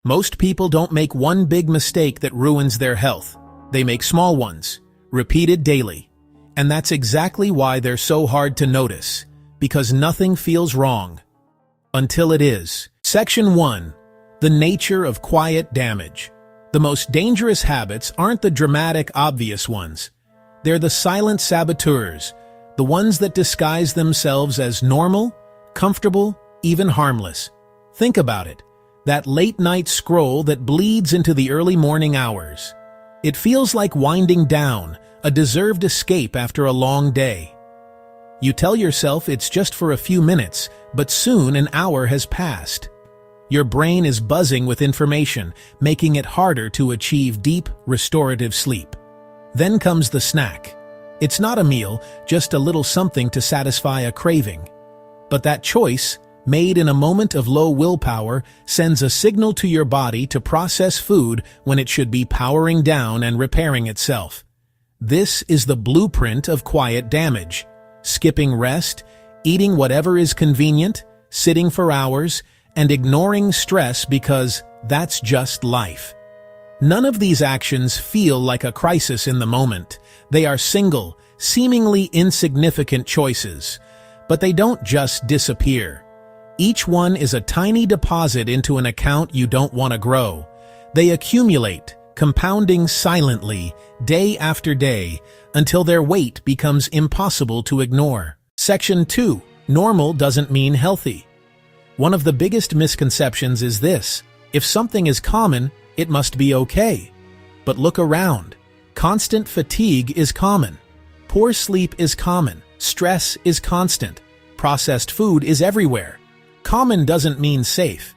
Most people don't make one big mistake that ruins their health. They make small ones, repeated daily. And that's exactly why they're so hard to notice, because nothing feels wrong until it is. Section 1. The nature of quiet damage. The most dangerous habits aren't the dramatic, obvious ones. They're the silent saboteurs, the ones that disguise themselves as normal, comfortable, even harmless. Think about it. That late-night scroll that bleeds into the early morning hours. It feels like winding down, a deserved escape after a long day. You tell yourself it's just for a few minutes, but soon an hour has passed. Your brain is buzzing with information, making it harder to achieve deep, restorative sleep. Then comes the snack. It's not a meal, just a little something to satisfy a craving. But that choice, made in a moment of low willpower, sends a signal to your body to process food when it should be powering down and repairing itself. This is the blueprint of quiet damage. Skipping rest, eating whatever is convenient, sitting for hours, and ignoring stress because that's just life. None of these actions feel like a crisis in the moment. They are single, seemingly insignificant choices. But they don't just disappear. Each one is a tiny deposit into an account you don't want to grow. They accumulate, compounding silently, day after day, until their weight becomes impossible to ignore. Section 2. Normal doesn't mean healthy. One of the biggest misconceptions is this: if something is common, it must be okay. But look around. Constant fatigue is common. Poor sleep is common. Stress is constant. Processed food is everywhere. Common doesn't mean safe.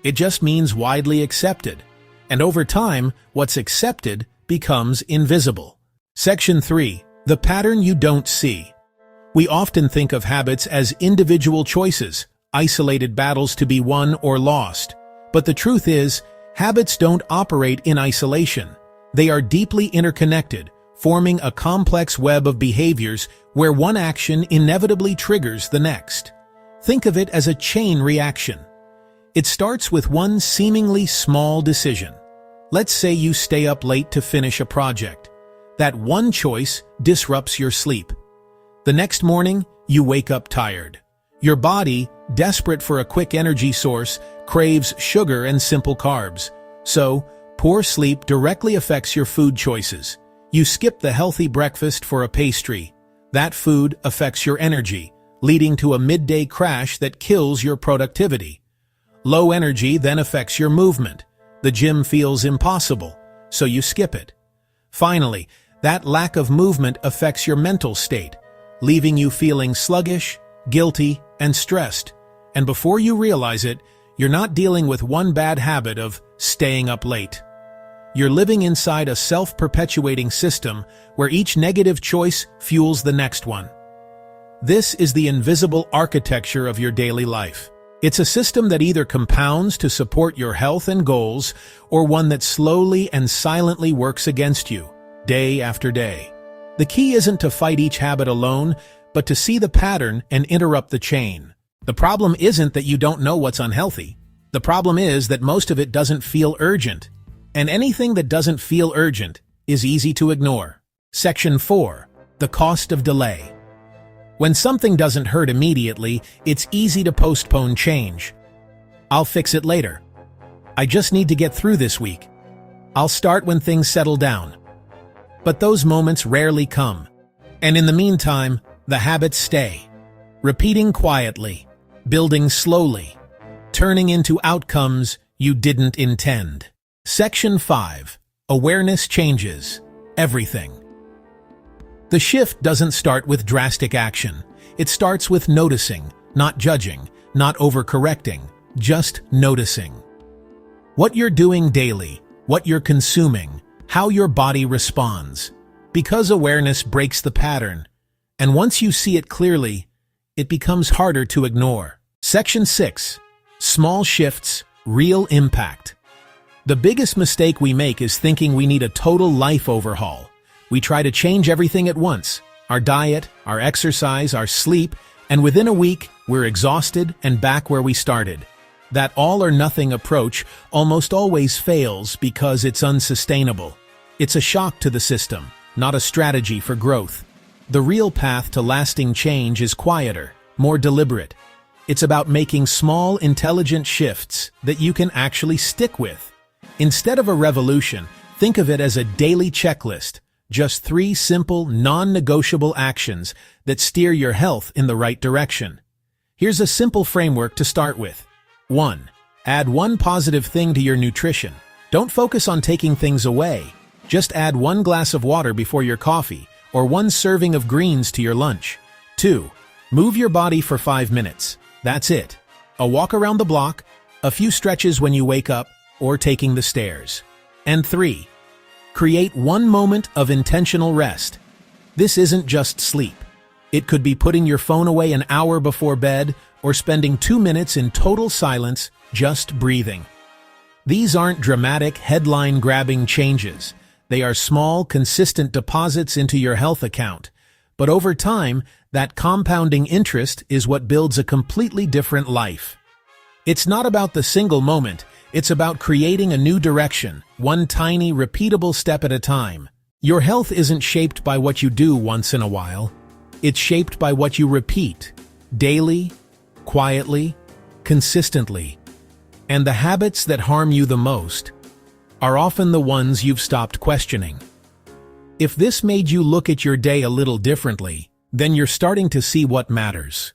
It just means widely accepted. And over time, what's accepted becomes invisible. Section 3. The pattern you don't see. We often think of habits as individual choices, isolated battles to be won or lost. But the truth is, habits don't operate in isolation. They are deeply interconnected, forming a complex web of behaviors where one action inevitably triggers the next. Think of it as a chain reaction. It starts with one seemingly small decision. Let's say you stay up late to finish a project. That one choice disrupts your sleep. The next morning, you wake up tired. Your body, desperate for a quick energy source, craves sugar and simple carbs. So, poor sleep directly affects your food choices. You skip the healthy breakfast for a pastry. That food affects your energy, leading to a midday crash that kills your productivity. Low energy then affects your movement. The gym feels impossible, so you skip it. Finally, that lack of movement affects your mental state, leaving you feeling sluggish, guilty, and stressed. And before you realize it, you're not dealing with one bad habit of staying up late. You're living inside a self-perpetuating system where each negative choice fuels the next one. This is the invisible architecture of your daily life. It's a system that either compounds to support your health and goals, or one that slowly and silently works against you, day after day. The key isn't to fight each habit alone, but to see the pattern and interrupt the chain. The problem isn't that you don't know what's unhealthy. The problem is that most of it doesn't feel urgent. And anything that doesn't feel urgent is easy to ignore. Section 4. The cost of delay. When something doesn't hurt immediately, it's easy to postpone change. I'll fix it later. I just need to get through this week. I'll start when things settle down. But those moments rarely come. And in the meantime, the habits stay. Repeating quietly, building slowly, turning into outcomes you didn't intend. Section 5. Awareness changes everything. The shift doesn't start with drastic action. It starts with noticing, not judging, not overcorrecting, just noticing. What you're doing daily, what you're consuming, how your body responds. Because awareness breaks the pattern, and once you see it clearly, it becomes harder to ignore. Section 6. Small shifts, real impact. The biggest mistake we make is thinking we need a total life overhaul. We try to change everything at once, our diet, our exercise, our sleep, and within a week, we're exhausted and back where we started. That all-or-nothing approach almost always fails because it's unsustainable. It's a shock to the system, not a strategy for growth. The real path to lasting change is quieter, more deliberate. It's about making small, intelligent shifts that you can actually stick with. Instead of a revolution, think of it as a daily checklist, just 3 simple, non-negotiable actions that steer your health in the right direction. Here's a simple framework to start with. 1. Add one positive thing to your nutrition. Don't focus on taking things away. Just add 1 glass of water before your coffee, or 1 serving of greens to your lunch. 2. Move your body for 5 minutes. That's it. A walk around the block, a few stretches when you wake up, or taking the stairs. And 3. Create 1 moment of intentional rest. This isn't just sleep. It could be putting your phone away an hour before bed, or spending 2 minutes in total silence, just breathing. These aren't dramatic, headline-grabbing changes. They are small, consistent deposits into your health account. But over time, that compounding interest is what builds a completely different life. It's not about the single moment, it's about creating a new direction, one tiny, repeatable step at a time. Your health isn't shaped by what you do once in a while. It's shaped by what you repeat, daily, quietly, consistently. And the habits that harm you the most are often the ones you've stopped questioning. If this made you look at your day a little differently, then you're starting to see what matters.